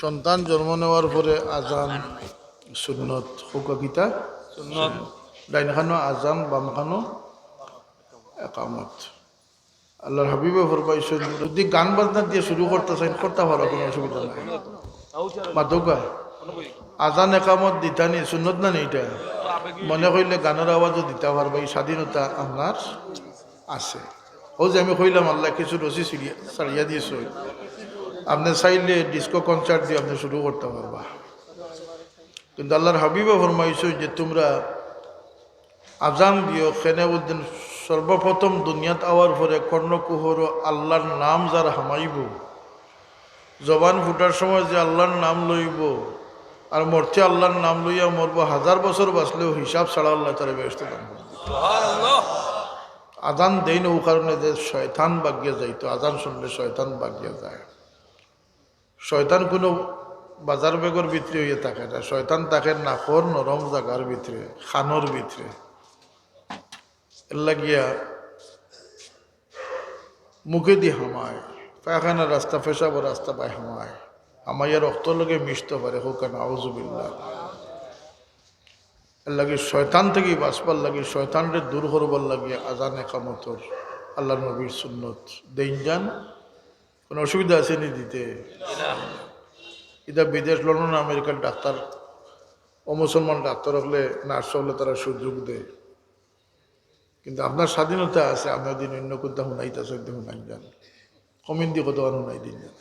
সন্তান জন্ম নেওয়ার পরে আজান সুন্নত হুকাকিতা সুন্নত ডাইন খানো আজান বাম খানো একামত। আল্লাহর হাবিবে ফরমাইছেন যদি গান বাজনা দিয়ে শুরু করতে চাই করতে পারো, কোনো অসুবিধা নাই। মাতুকা আজান একামত দিতানি সুন্নত না নেই, এটা মনে করলে গানের আওয়াজও দিতে পারবা, এই স্বাধীনতা আপনার আছে। ও যে আমি কইলাম আল্লাহ কিছু রসি ছাড়িয়া দিয়েছ, আপনি চাইলে ডিস্কো কনসার্ট দিয়ে আপনি শুরু করতে পারবা। কিন্তু আল্লাহর হাবিবে ফরমাইছে যে তোমরা আজান দিও খেনে উদ্দিন সর্বপ্রথম দুনিয়াত আওয়ার পরে কর্ণকুহর আল্লাহর নাম যার হামাইব, জবান ফুটার সময় যে আল্লাহর নাম লইব আর মরতে আল্লাহর নাম লইয়া মরব, 1000 বছর বাঁচলেও হিসাব ছাড়া আল্লাহ তারা ব্যস্ত দান করবে। আজান দেই না ও কারণে যে শয়তান বাগিয়া যাইতো, আজান শুনলে শয়তান বাগিয়া যায়। শয়তান কোনো বাজার বেগর ভিতরে হইয়া থাকে না, শয়তান থাকে নাকর নরম জাগার ভিতরে, খানোর ভিতরে। এর লাগিয়া মুখে দিয়ে হামায়, পায়খানার রাস্তা পেশাব রাস্তা পায় হামায়, আমাইয়া রক্ত লগে মিশতে পারে হোক না আউযুবিল্লাহ। এর লাগে শয়তান থেকে বাঁচবার লাগে, শয়তানরে দূর করবার লাগে আজান একামতর আল্লাহ নবীর সুন্নত দেন যান। কোনো অসুবিধা আছে নি দিতে? এটা বিদেশ লন্ডন আমেরিকার ডাক্তার ও মুসলমান ডাক্তার হলে নার্স হলে তারা সুযোগ দেয়, কিন্তু আপনার স্বাধীনতা আছে। আপনার দিন অন্য কোথাও শুনাইতেছে শুনাই যান, কমিন দিয়ে কত শুনাই দিন যান।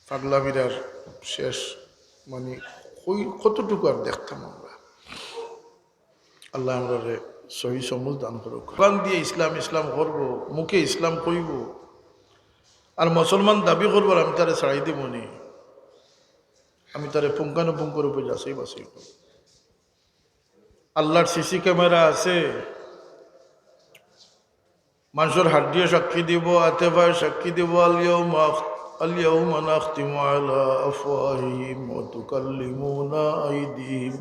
পাগলামিরার শেষ মানে ওই কতটুকু আর দেখতাম আমরা। আল্লাহ আমরা সহি সমুজ দান করুক। কোরআন দিয়ে ইসলাম ইসলাম করব, মুখে ইসলাম কইব, আর মুসলমান দাবি করবার আমি তারে ছাড়াই দিব নি, আমি তারে পুঙ্খানুপুঙ্খ রূপে যাচাই বাছাই করব। আল্লাহর সিসি ক্যামেরা আছে, মানুষের হাত দিয়ে সাক্ষী দিব, আতে পায়ে সাক্ষী দিব। আলিয়াউমা নাখতিমু আলা আফওয়াহিহিম ওয়া তুকাল্লিমুনা আইদিহিম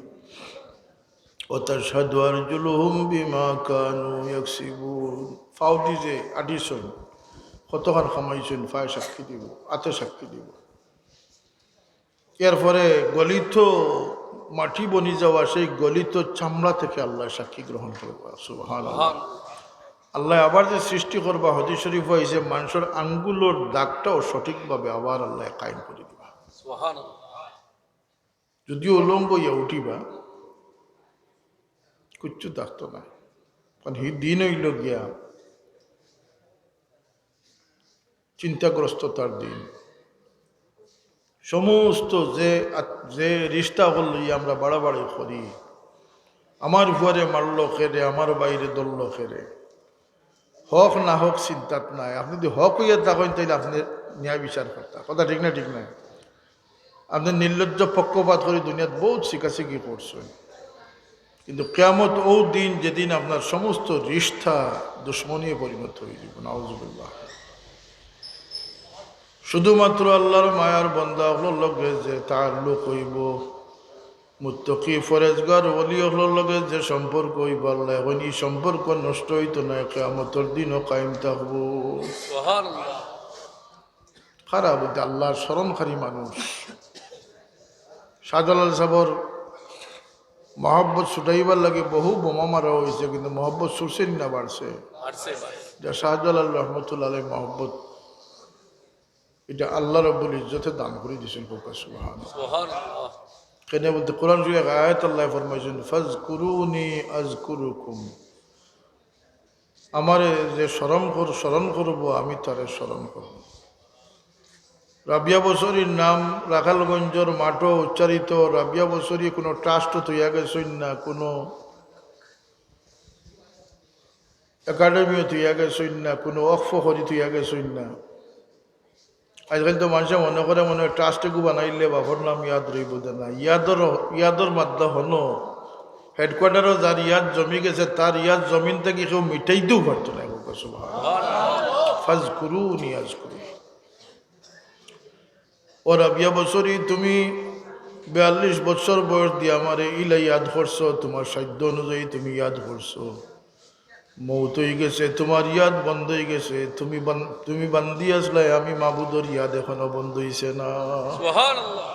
ওয়া তাশহাদু আরজুলুহুম বিমা কানু ইয়াকসিবুন। ফাউদি যে আডিশন কতখান খামাইছেন, ফায় সাক্ষী দিব, আতে সাক্ষী দিব। এরপরে গলিত মাটি বনি যাওয়া সেই গলিত চামড়া থেকে আল্লাহ সাক্ষী গ্রহণ করবা। সুবহানাল্লাহ। আল্লাহ আবার যে সৃষ্টি করবা, হাদিস শরীফ হয়েছে মানুষের আঙ্গুলোর দাগটাও সঠিকভাবে আবার আল্লাহ কায়েম করে দিবা। যদিও উলঙ্গ ইয়া উঠিবা, কিচ্ছু থাকতো না, কারণ হি দিন হইল গিয়া চিন্তাগ্রস্ততার দিন। সমস্ত যে রিস্তা করল আমরা বাড়াবাড়ি করি, আমার ঘরে মারল খেরে, আমার বাইরে দলল খেরে, হক না হোক চিন্তাত নাই। আপনি যদি হক হইয়া থাকেন তাইলে আপনি ন্যায় বিচার করতা, কথা ঠিক না? ঠিক না? আপনি নির্লজ্জ পক্ষপাত করে দুনিয়াত বহুত শিকাশিকি করছেন, কিন্তু কিয়ামত ও দিন যেদিন আপনার সমস্ত রিস্তা দুশ্মনীয় পরিণত হয়ে যাব। নাউযুবিল্লাহ। শুধুমাত্র আল্লাহর মায়ার বান্দা হলোর লগে যে তাআল্লুক হইব, মুত্তাকি ফরেজগার ওলি হলোর লগে যে সম্পর্ক হইব, আল্লাহ এখন এই সম্পর্ক নষ্ট হইতো না, কিয়ামতের দিনও কায়েম থাকবো। সুবহানাল্লাহ। খারাপ হইতে আল্লাহর শরমখারি মানুষ। শাহজালাল সাবর মহব্বত ছুটাইবার লাগে বহু বোমা মারা হয়েছে, কিন্তু মহব্বত ছুটছেন না, বাড়ছে। যা শাহজালাল রহমতুল্লাহ আলাইহি মহব্বত, এটা আল্লাহ রাব্বুল ইজ্জতে দান করে দিয়েছেন। সুবহানাল্লাহ। কেন বলতে কোরআন শরীফে আয়াত আল্লাহ ফরমাইছেন ফাজকুরুনি আযকুরুকুম, আমারে যে স্মরণ করব আমি তারে স্মরণ করব। রাবিয়া বছরীর নাম রাখালগঞ্জের মাঠও উচ্চারিত। রাবিয়া বছরী কোনো ট্রাস্ট তৈয়া গেছেন না, কোনো একাডেমিও তৈয়া গেছেন না, কোনো ওয়াকফ হরি তৈয়া গেছেন না। আজকাল তো মানুষে মনে করে মনে হয় ট্রাস্টে বানাইলে বাপর নাম ইয়াদ রইব না। ইয়াদর মাধ্যম হনো হেডকোয়ার্টারও যার ইয়াদ জমি গেছে, তার ইয়াদ জমিন থেকে কেউ মিটাইতেও পারতো না। ফাজকুরুনি আযকুরুকুম। ও রাবিয়া বছরী, তুমি 42 বছর বয়স দিয়ে আমারে ইলা ইয়াদ করছো, তোমার সাধ্য অনুযায়ী তুমি ইয়াদ করছো। মৌত হয়ে গেছে, তোমার ইয়াদ বন্ধ হয়ে গেছে, তুমি বান্দি আসলে, আমি মাবুদর ইয়াদ এখনো বন্ধ হইছে না। সুবহানাল্লাহ।